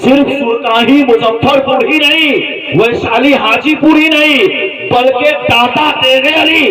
صرف سرکاہی مظفرپور ہی نہیں، ویشالی حاجی پور ہی نہیں، بلکہ داتا تیغ علی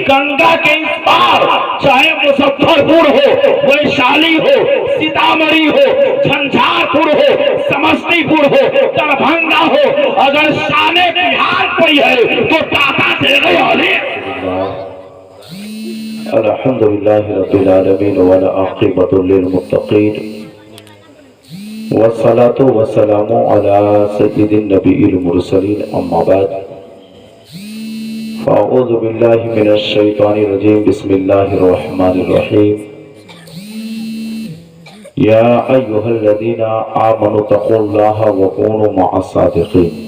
گنگا کے اس پار، چاہے مظفرپور ہو، ویشالی ہو، سیتامڑھی ہو، جھنجھارپور ہو، سمستی پور ہو، دربھنگا ہو، اگر شان بہار کوئی ہے تو داتا تیغ علی۔ الحمدللہ رب العالمین والعاقبۃ للمتقین والصلاة والسلام على سید النبی المرسلین اما بعد فاعوذ باللہ من الشیطان الرجیم بسم اللہ الرحمن الرحیم یا ایہا الذین آمنوا اتقوا اللہ وکونوا مع الصادقین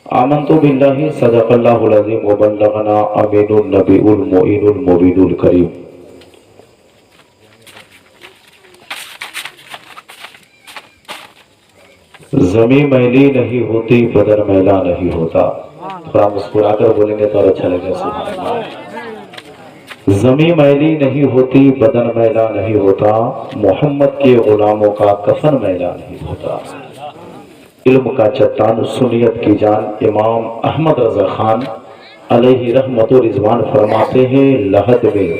آمنت باللہ صدق اللہ العظیم وبلغنا امین النبی المعین المبین الکریم۔ زمین میلی نہیں ہوتی بدن میلا نہیں ہوتا۔ تھوڑا مسکرا کر بولیں گے تو اور اچھا لگے گا۔ سبحان اللہ۔ زمین میلی نہیں ہوتی بدن میلا نہیں ہوتا، محمد کے غلاموں کا کفن میلا نہیں ہوتا۔ علم کا چٹان سنیت کی جان امام احمد رضا خان علیہ رحمت و رضوان فرماتے ہیں، لحد میں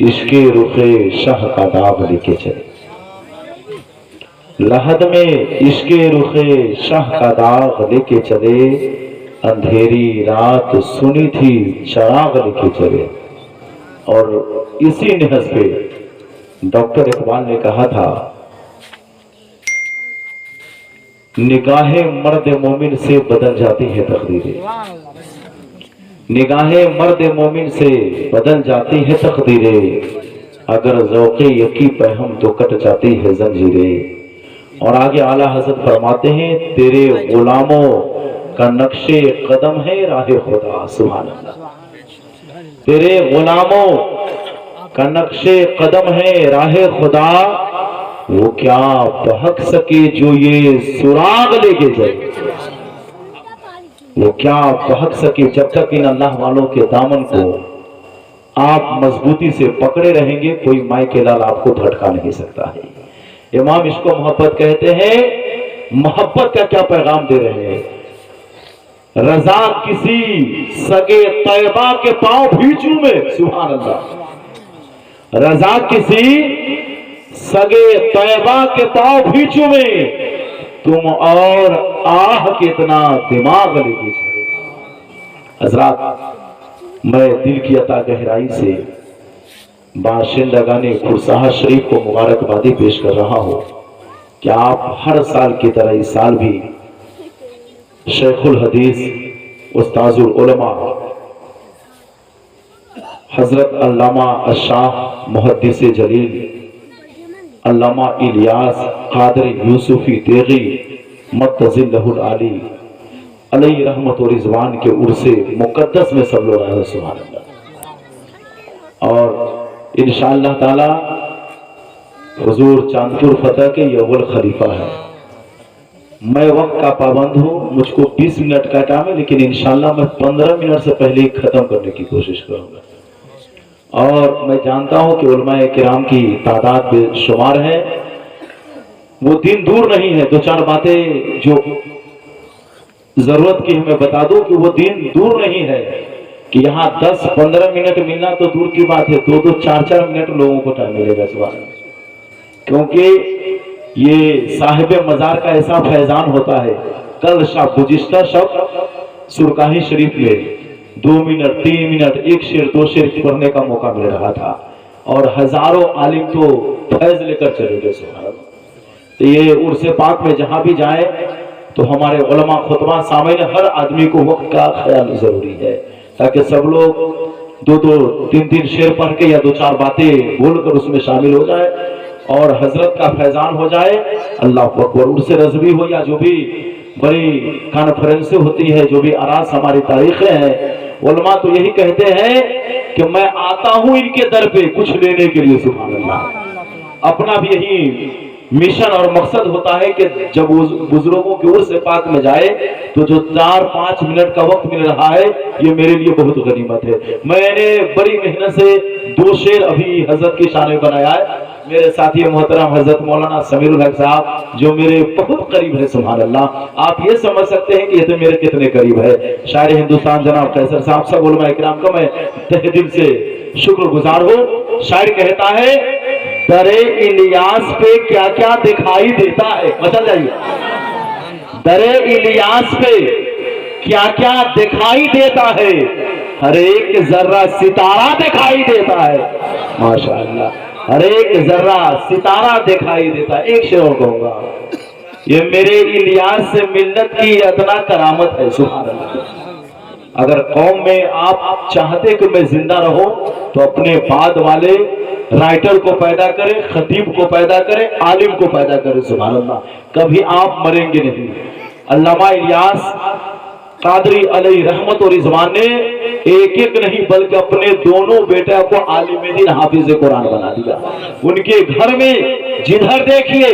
عشق رخ شاہ کا داغ لے کے چلے، لحد میں عشق رخ شاہ کا داغ لے کے چلے، اندھیری رات سنی تھی چراغ لے کے چلے۔ اور اسی نہج پہ ڈاکٹر اقبال نے کہا تھا، نگاہ مرد مومن سے بدل جاتی ہے تقدیریں، نگاہ مرد مومن سے بدل جاتی ہے تقدیریں، اگر ذوق یقی پہ ہم تو کٹ جاتی ہے زنجیریں۔ اور آگے اعلیٰ حضرت فرماتے ہیں، تیرے غلاموں کا نقش قدم ہے راہ خدا۔ سبحان اللہ۔ تیرے غلاموں کا نقش قدم ہے راہ خدا، وہ کیا بہک سکے جو یہ سراغ لے کے جائے، وہ کیا بہک سکے جب تک ان اللہ والوں کے دامن کو آپ مضبوطی سے پکڑے رہیں گے، کوئی مائی کے لال آپ کو بھٹکا نہیں سکتا ہے۔ امام اس کو محبت کہتے ہیں، محبت کا کیا پیغام دے رہے ہیں؟ رضا کسی سگے طیبہ کے پاؤں بھیچوں میں، سبحان اللہ، رضا کسی سگے طیبہ کے پاؤں بھیچوں میں، تم اور آہ کتنا دماغ لے کے چلے۔ حضرات، میں دل کی عطا گہرائی سے باشندگان پرساہ شریف کو مبارکبادی پیش کر رہا ہوں کہ آپ ہر سال کی طرح اس سال بھی شیخ الحدیث استاذ العلماء حضرت علامہ الشاہ محدث جلیل علامہ الیاس قادری یوسفی تیغی متظلہ العالی علیہ رحمت و رضوان کے عرص مقدس میں سب لوگ آئے۔ سبحان اللہ۔ اور انشاءاللہ تعالی حضور چاندپور فتح کے یہ اول خلیفہ ہے۔ میں وقت کا پابند ہوں، مجھ کو 20 منٹ کا ٹائم ہے، لیکن انشاءاللہ میں 15 منٹ سے پہلے ختم کرنے کی کوشش کروں گا۔ اور میں جانتا ہوں کہ علماء کرام کی تعداد بے شمار ہے، وہ دن دور نہیں ہے۔ دو چار باتیں جو ضرورت کی ہمیں بتا دو کہ وہ دن دور نہیں ہے کہ یہاں 10-15 منٹ ملنا تو دور کی بات ہے، 2-2 4-4 منٹ لوگوں کو ٹائم ملے گا سوال، کیونکہ یہ صاحب مزار کا ایسا فیضان ہوتا ہے۔ کل گزشتہ شب سرکاہی شریف میں 2 منٹ 3 منٹ 1 شعر 2 شعر پڑھنے کا موقع مل رہا تھا، اور ہزاروں عالم تو فیض لے کر چلے گئے۔ سبحان اللہ۔ تو یہ عرص پاک میں جہاں بھی جائیں تو ہمارے علماء خطبہ سامعین، ہر آدمی کو وقت کا خیال ضروری ہے، تاکہ سب لوگ 2-3 شعر پڑھ کے یا 2-4 باتیں بول کر اس میں شامل ہو جائے اور حضرت کا فیضان ہو جائے۔ اللہ اکبر۔ عرص رضوی ہو یا جو بھی بڑی کانفرنسیں ہوتی ہے، جو بھی اراس ہماری تاریخیں ہیں، علماء تو یہی کہتے ہیں کہ میں آتا ہوں ان کے در پہ کچھ لینے کے لیے۔ سبحان اللہ۔ اپنا بھی یہی مشن اور مقصد ہوتا ہے کہ جب بزرگوں کے عرص پاک میں جائے تو جو 4-5 منٹ کا وقت مل رہا ہے، یہ میرے لیے بہت غنیمت ہے۔ میں نے بڑی محنت سے 2 شعر ابھی حضرت کی شان میں بنایا ہے، میرے ساتھی محترم حضرت مولانا سمیر الحق صاحب جو میرے بہت قریب ہے، سبحان اللہ، آپ یہ سمجھ سکتے ہیں کہ یہ تو میرے کتنے قریب ہے۔ شاعر ہندوستان جناب قیصر صاحب، سب علماء اکرام کا میں تہ دل سے شکر گزار ہوں۔ شاعر کہتا ہے درے الیاس پہ کیا کیا دکھائی دیتا ہے، مچل جائیے، درے الیاس پہ کیا کیا دکھائی دیتا ہے، ہر ایک ذرہ ستارہ دکھائی دیتا ہے، ماشاءاللہ، ہر ایک ذرہ ستارہ دکھائی دیتا ہے۔ ایک شعر کہوں گا، یہ میرے الیاس سے ملت کی ادنا کرامت ہے، سبحان اللہ۔ اگر قوم میں آپ چاہتے کہ میں زندہ رہوں تو اپنے بعد والے رائٹر کو پیدا کرے، خطیب کو پیدا کرے، عالم کو پیدا کرے، سبحان اللہ، کبھی آپ مریں گے نہیں۔ علامہ الیاس قادری علیہ رحمت و رضوان نے ایک ایک نہیں بلکہ اپنے دونوں بیٹے کو عالم دین حافظ قرآن بنا دیا۔ ان کے گھر میں جدھر دیکھیے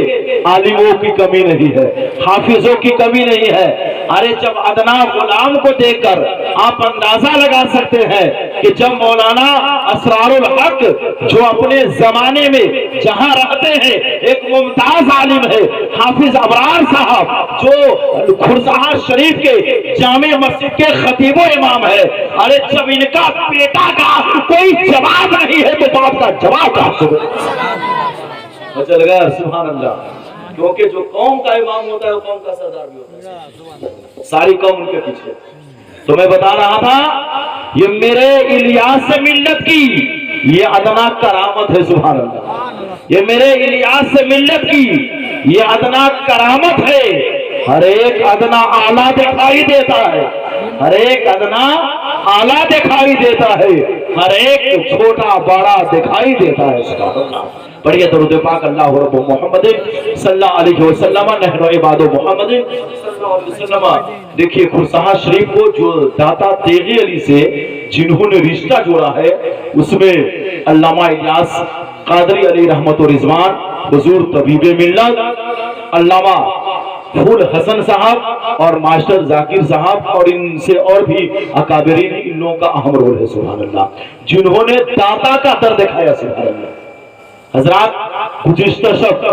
عالموں کی کمی نہیں ہے، حافظوں کی کمی نہیں ہے۔ ارے جب ادنا غلام کو دیکھ کر آپ اندازہ لگا سکتے ہیں کہ جب مولانا اسرار الحق جو اپنے زمانے میں جہاں رہتے ہیں ایک ممتاز عالم ہے، حافظ ابرار صاحب جو کھرسہا شریف کے جامع مسجد کے خطیب و امام ہے، ارے جب ان کا بیٹا کا کوئی جواب نہیں ہے تو باپ کا جواب کہاں سے؟ چل گیا، سبحان اللہ، کیونکہ جو قوم کا امام ہوتا ہے وہ قوم کا سردار بھی ہوتا ہے، ساری قوم ان کے پیچھے۔ تو میں بتا رہا تھا یہ میرے الیاس سے ملت کی یہ ادنا کرامت ہے، سبحان اللہ، یہ میرے الیاس سے ملت کی یہ ادنا کرامت ہے۔ ہر ایک ادنا اعلیٰ دکھائی دیتا ہے، ہر ایک ادنا اعلیٰ دکھائی دیتا ہے، ہر ایک چھوٹا بڑا دکھائی دیتا ہے، سبحان اللہ۔ پڑھیے درود پاک اللہ رب محمد صلی اللہ علیہ وسلم، نحن عباد محمد صلی اللہ علیہ وسلم۔ دیکھیے کھرسہا شریف کو جو داتا تیغی علی سے جنہوں نے رشتہ جوڑا ہے اس میں علامہ الیاس قادری علی رحمت و رضوان، حضور طبیب ملت علامہ پھول حسن صاحب اور ماسٹر ذاکر صاحب اور ان سے اور بھی اکابرین، ان لوگوں کا اہم رول ہے، سبحان اللہ، جنہوں نے داتا کا در دکھایا، سبحان اللہ۔ حضرات گزشتہ شب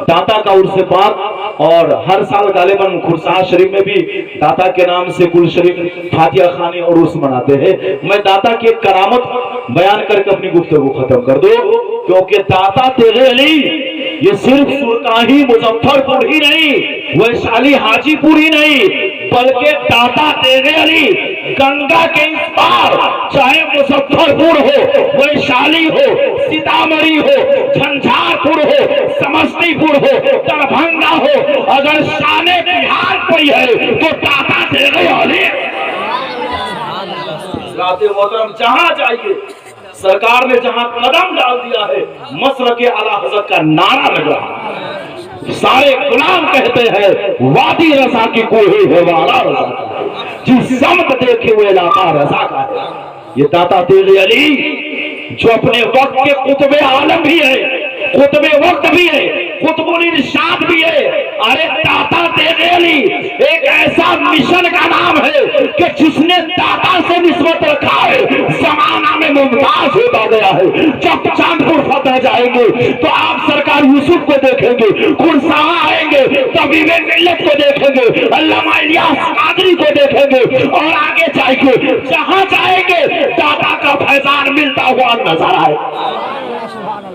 داتا کا عرس پاک اور ہر سال غالباً کھرسہا شریف میں بھی داتا کے نام سے کل شریف فاتحہ خانی اور عرس مناتے ہیں۔ میں داتا کی ایک کرامت بیان کر کے اپنی گفتگو ختم کر دوں، کیونکہ داتا تیغی علی یہ صرف سرکاہی مظفر پور ہی نہیں، ویشالی حاجی پور ہی نہیں، بلکہ داتا تیغی علی گنگا کے اس پار، چاہے مظفر پور ہو، ویشالی ہو، سیتامڑھی ہو، جھنجھار پور ہو، سمستی پور ہو، دربھنگا ہو، اگر شان بہار کوئی ہے تو داتا تیغی علی۔ حضرات محترم، جہاں جائیے سرکار نے جہاں قدم ڈال دیا ہے مسلک اعلیٰ حضرت کا نعرہ لگ رہا ہے۔ سارے غلام کہتے ہیں وادی رضا کی کوئی ہے والا رضا کا، جس سمت دیکھے ہوئے علاقہ رضا کا ہے۔ یہ داتا تیغی علی جو اپنے وقت کے قطب عالم بھی ہے، قطب وقت بھی ہے، قطب الارشاد بھی ہے۔ ارے داتا تیغی علی ایک ایسا مشن کا نام ہے کہ جس نے داتا سے نسبت رکھا ہے زمانہ میں ممتاز ہوتا گیا ہے۔ جب چاندپور فتح جائیں گے تو آپ سرکار یوسف کو دیکھیں گے، کھرسہا آئیں گے طبیب ملت کو دیکھیں گے، علامہ الیاس قادری کو دیکھیں گے، اور آگے جائیں گے جہاں جائیں گے داتا کا فیضان ملتا ہوا نظر آئے۔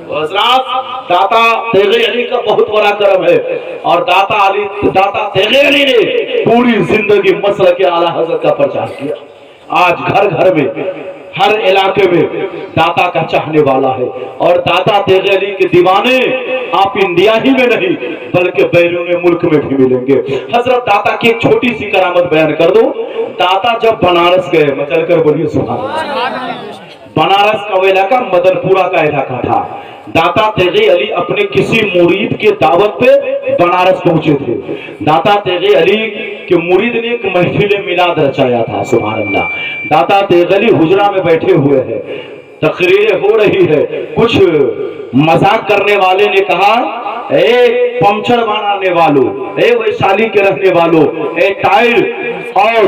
حضرات داتا تیغی علی کا بہت بڑا کرم ہے، اور داتا تیغی علی نے پوری زندگی مسلک اعلیٰ حضرت کا پرچار کیا۔ آج گھر گھر میں ہر علاقے میں داتا کا چاہنے والا ہے، اور داتا تیغی علی کے دیوانے آپ انڈیا ہی میں نہیں بلکہ بیرون ملک میں بھی ملیں گے۔ حضرت داتا کی ایک چھوٹی سی کرامت بیان کر دو۔ داتا جب بنارس گئے، مچل کر بولیے سبحان اللہ، بنارس کا وہ علاقہ مدن پورہ کا علاقہ تھا۔ داتا تیغی علی اپنے کسی مرید کے دعوت پہ بنارس پہنچے تھے۔ داتا تیغی علی کے مرید نے ایک محفل میلاد رچایا تھا، سبحان اللہ۔ داتا تیغی علی حجرہ میں بیٹھے ہوئے ہیں، تقریریں ہو رہی ہے، کچھ مذاق کرنے والے نے کہا اے پنچر بنانے والوں، اے ویشالی کے رہنے والوں، اے ٹائر اور